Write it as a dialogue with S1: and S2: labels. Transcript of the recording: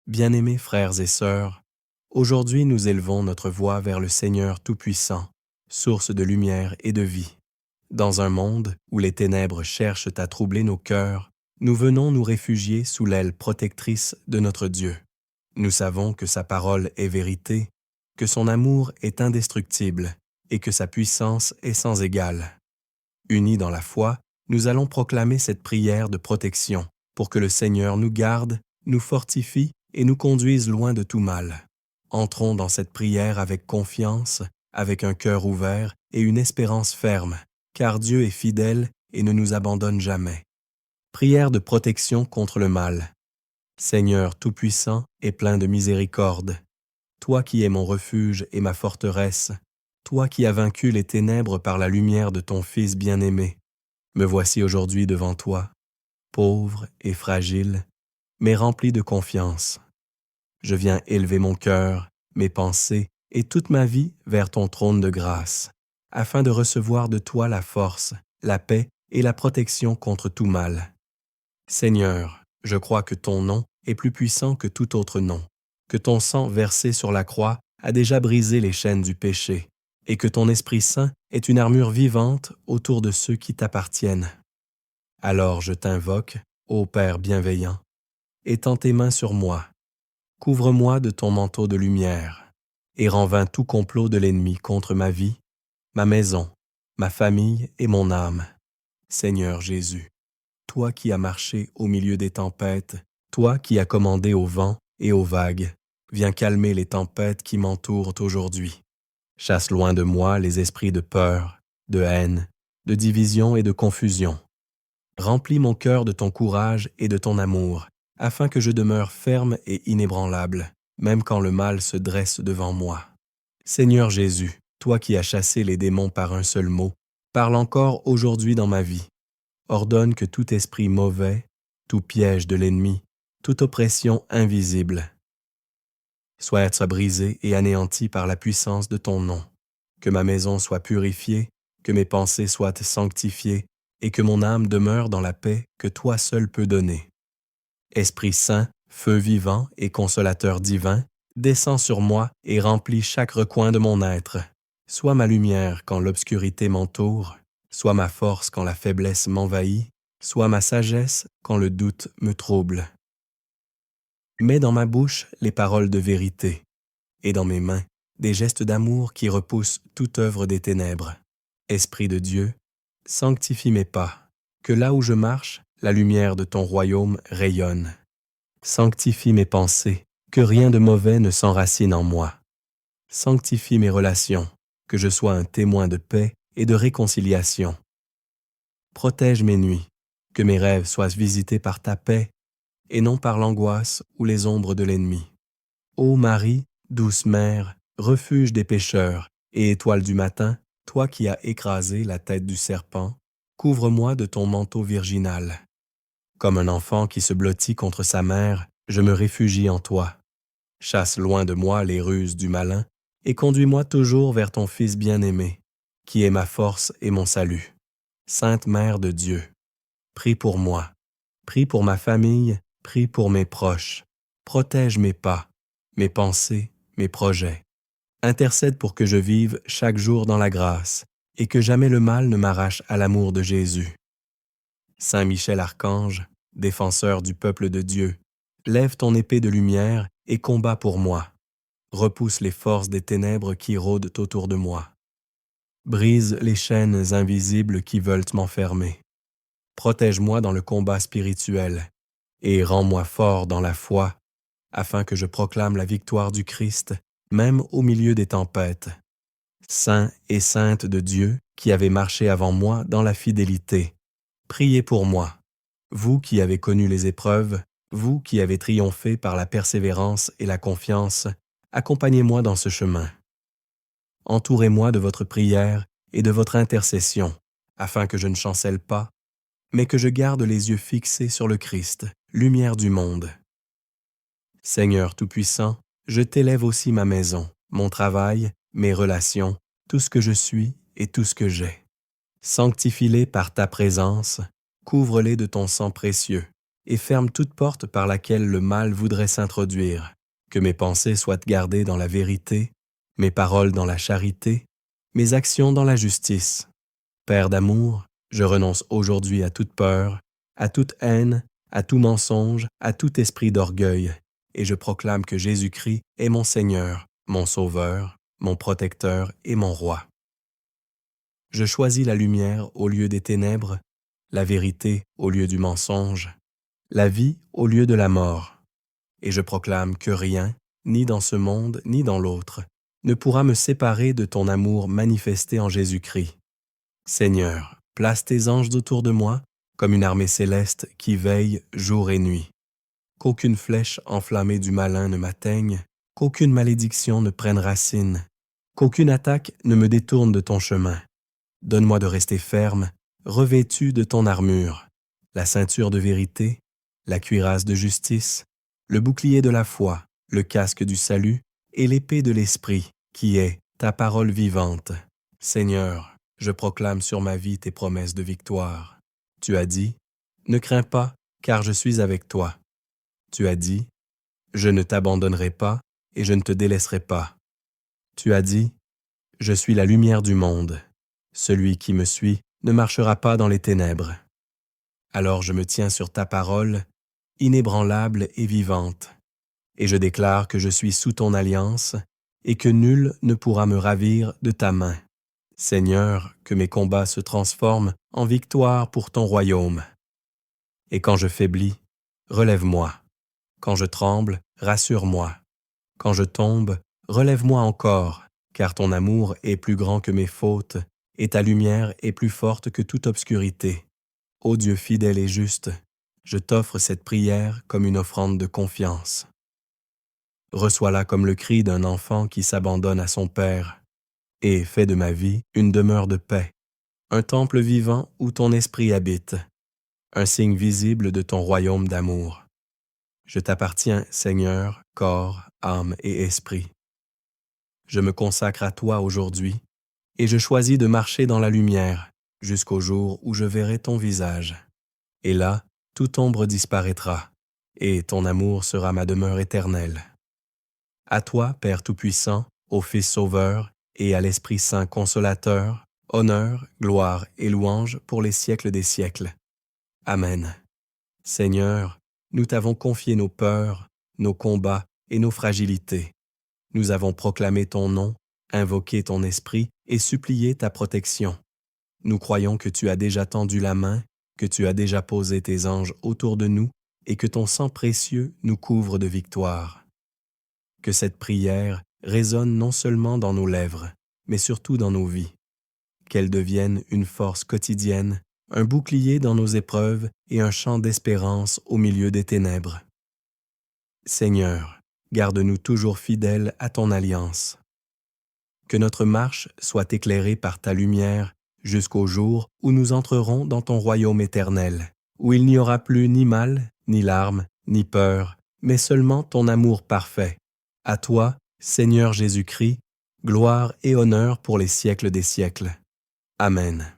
S1: Bien-aimés frères et sœurs, aujourd'hui nous élevons notre voix vers le Seigneur Tout-Puissant, source de lumière et de vie. Dans un monde où les ténèbres cherchent à troubler nos cœurs, nous venons nous réfugier sous l'aile protectrice de notre Dieu. Nous savons que sa parole est vérité, que son amour est indestructible et que sa puissance est sans égale. Unis dans la foi, nous allons proclamer cette prière de protection pour que le Seigneur nous garde, nous fortifie et nous conduise loin de tout mal. Entrons dans cette prière avec confiance, avec un cœur ouvert et une espérance ferme, car Dieu est fidèle et ne nous abandonne jamais. Prière de protection contre le mal. Seigneur Tout-Puissant et plein de miséricorde, toi qui es mon refuge et ma forteresse, toi qui as vaincu les ténèbres par la lumière de ton Fils bien-aimé, me voici aujourd'hui devant toi, pauvre et fragile, mais rempli de confiance. Je viens élever mon cœur, mes pensées et toute ma vie vers ton trône de grâce, afin de recevoir de toi la force, la paix et la protection contre tout mal. Seigneur, je crois que ton nom est plus puissant que tout autre nom, que ton sang versé sur la croix a déjà brisé les chaînes du péché, et que ton Esprit Saint est une armure vivante autour de ceux qui t'appartiennent. Alors je t'invoque, ô Père bienveillant, étends tes mains sur moi, couvre-moi de ton manteau de lumière, et rends vain tout complot de l'ennemi contre ma vie, ma maison, ma famille et mon âme. Seigneur Jésus, toi qui as marché au milieu des tempêtes, toi qui as commandé au vent et aux vagues, viens calmer les tempêtes qui m'entourent aujourd'hui. Chasse loin de moi les esprits de peur, de haine, de division et de confusion. Remplis mon cœur de ton courage et de ton amour, afin que je demeure ferme et inébranlable, même quand le mal se dresse devant moi. Seigneur Jésus, toi qui as chassé les démons par un seul mot, parle encore aujourd'hui dans ma vie. Ordonne que tout esprit mauvais, tout piège de l'ennemi, toute oppression invisible, soit brisé et anéanti par la puissance de ton nom. Que ma maison soit purifiée, que mes pensées soient sanctifiées, et que mon âme demeure dans la paix que toi seul peux donner. Esprit Saint, feu vivant et consolateur divin, descends sur moi et remplis chaque recoin de mon être. Sois ma lumière quand l'obscurité m'entoure, sois ma force quand la faiblesse m'envahit, sois ma sagesse quand le doute me trouble. Mets dans ma bouche les paroles de vérité, et dans mes mains des gestes d'amour qui repoussent toute œuvre des ténèbres. Esprit de Dieu, sanctifie mes pas, que là où je marche, la lumière de ton royaume rayonne. Sanctifie mes pensées, que rien de mauvais ne s'enracine en moi. Sanctifie mes relations, que je sois un témoin de paix et de réconciliation. Protège mes nuits, que mes rêves soient visités par ta paix et non par l'angoisse ou les ombres de l'ennemi. Ô Marie, douce mère, refuge des pécheurs et étoile du matin, toi qui as écrasé la tête du serpent, couvre-moi de ton manteau virginal. Comme un enfant qui se blottit contre sa mère, je me réfugie en toi. Chasse loin de moi les ruses du malin et conduis-moi toujours vers ton Fils bien-aimé, qui est ma force et mon salut. Sainte Mère de Dieu, prie pour moi, prie pour ma famille, prie pour mes proches. Protège mes pas, mes pensées, mes projets. Intercède pour que je vive chaque jour dans la grâce et que jamais le mal ne m'arrache à l'amour de Jésus. Saint Michel Archange, défenseur du peuple de Dieu, lève ton épée de lumière et combat pour moi. Repousse les forces des ténèbres qui rôdent autour de moi. Brise les chaînes invisibles qui veulent m'enfermer. Protège-moi dans le combat spirituel et rends-moi fort dans la foi, afin que je proclame la victoire du Christ, même au milieu des tempêtes. Saint et sainte de Dieu, qui avez marché avant moi dans la fidélité, priez pour moi. Vous qui avez connu les épreuves, vous qui avez triomphé par la persévérance et la confiance, accompagnez-moi dans ce chemin. Entourez-moi de votre prière et de votre intercession, afin que je ne chancelle pas, mais que je garde les yeux fixés sur le Christ, lumière du monde. Seigneur Tout-Puissant, je t'élève aussi ma maison, mon travail, mes relations, tout ce que je suis et tout ce que j'ai. Sanctifie-les par ta présence, couvre-les de ton sang précieux, et ferme toute porte par laquelle le mal voudrait s'introduire. Que mes pensées soient gardées dans la vérité, mes paroles dans la charité, mes actions dans la justice. Père d'amour, je renonce aujourd'hui à toute peur, à toute haine, à tout mensonge, à tout esprit d'orgueil, et je proclame que Jésus-Christ est mon Seigneur, mon Sauveur, mon protecteur et mon roi. Je choisis la lumière au lieu des ténèbres, la vérité au lieu du mensonge, la vie au lieu de la mort, et je proclame que rien, ni dans ce monde ni dans l'autre, ne pourra me séparer de ton amour manifesté en Jésus-Christ. Seigneur, place tes anges autour de moi comme une armée céleste qui veille jour et nuit. Qu'aucune flèche enflammée du malin ne m'atteigne, qu'aucune malédiction ne prenne racine, qu'aucune attaque ne me détourne de ton chemin. Donne-moi de rester ferme, revêtu de ton armure, la ceinture de vérité, la cuirasse de justice, le bouclier de la foi, le casque du salut et l'épée de l'Esprit, qui est ta parole vivante. Seigneur, je proclame sur ma vie tes promesses de victoire. Tu as dit, « Ne crains pas, car je suis avec toi. » Tu as dit, « Je ne t'abandonnerai pas et je ne te délaisserai pas. » Tu as dit, « Je suis la lumière du monde. Celui qui me suit ne marchera pas dans les ténèbres. » Alors je me tiens sur ta parole, inébranlable et vivante, et je déclare que je suis sous ton alliance et que nul ne pourra me ravir de ta main. Seigneur, que mes combats se transforment en victoire pour ton royaume. Et quand je faiblis, relève-moi. Quand je tremble, rassure-moi. Quand je tombe, relève-moi encore, car ton amour est plus grand que mes fautes, et ta lumière est plus forte que toute obscurité. Ô Dieu fidèle et juste, je t'offre cette prière comme une offrande de confiance. Reçois-la comme le cri d'un enfant qui s'abandonne à son Père, et fais de ma vie une demeure de paix, un temple vivant où ton esprit habite, un signe visible de ton royaume d'amour. Je t'appartiens, Seigneur, corps, âme et esprit. Je me consacre à toi aujourd'hui, et je choisis de marcher dans la lumière jusqu'au jour où je verrai ton visage. Et là, toute ombre disparaîtra, et ton amour sera ma demeure éternelle. À toi, Père Tout-Puissant, au Fils Sauveur, et à l'Esprit Saint Consolateur, honneur, gloire et louange pour les siècles des siècles. Amen. Seigneur, nous t'avons confié nos peurs, nos combats et nos fragilités. Nous avons proclamé ton nom, invoqué ton esprit et supplié ta protection. Nous croyons que tu as déjà tendu la main, que tu as déjà posé tes anges autour de nous et que ton sang précieux nous couvre de victoire. Que cette prière résonne non seulement dans nos lèvres, mais surtout dans nos vies. Qu'elle devienne une force quotidienne, un bouclier dans nos épreuves et un champ d'espérance au milieu des ténèbres. Seigneur, garde-nous toujours fidèles à ton alliance. Que notre marche soit éclairée par ta lumière jusqu'au jour où nous entrerons dans ton royaume éternel, où il n'y aura plus ni mal, ni larmes, ni peur, mais seulement ton amour parfait. À toi, Seigneur Jésus-Christ, gloire et honneur pour les siècles des siècles. Amen.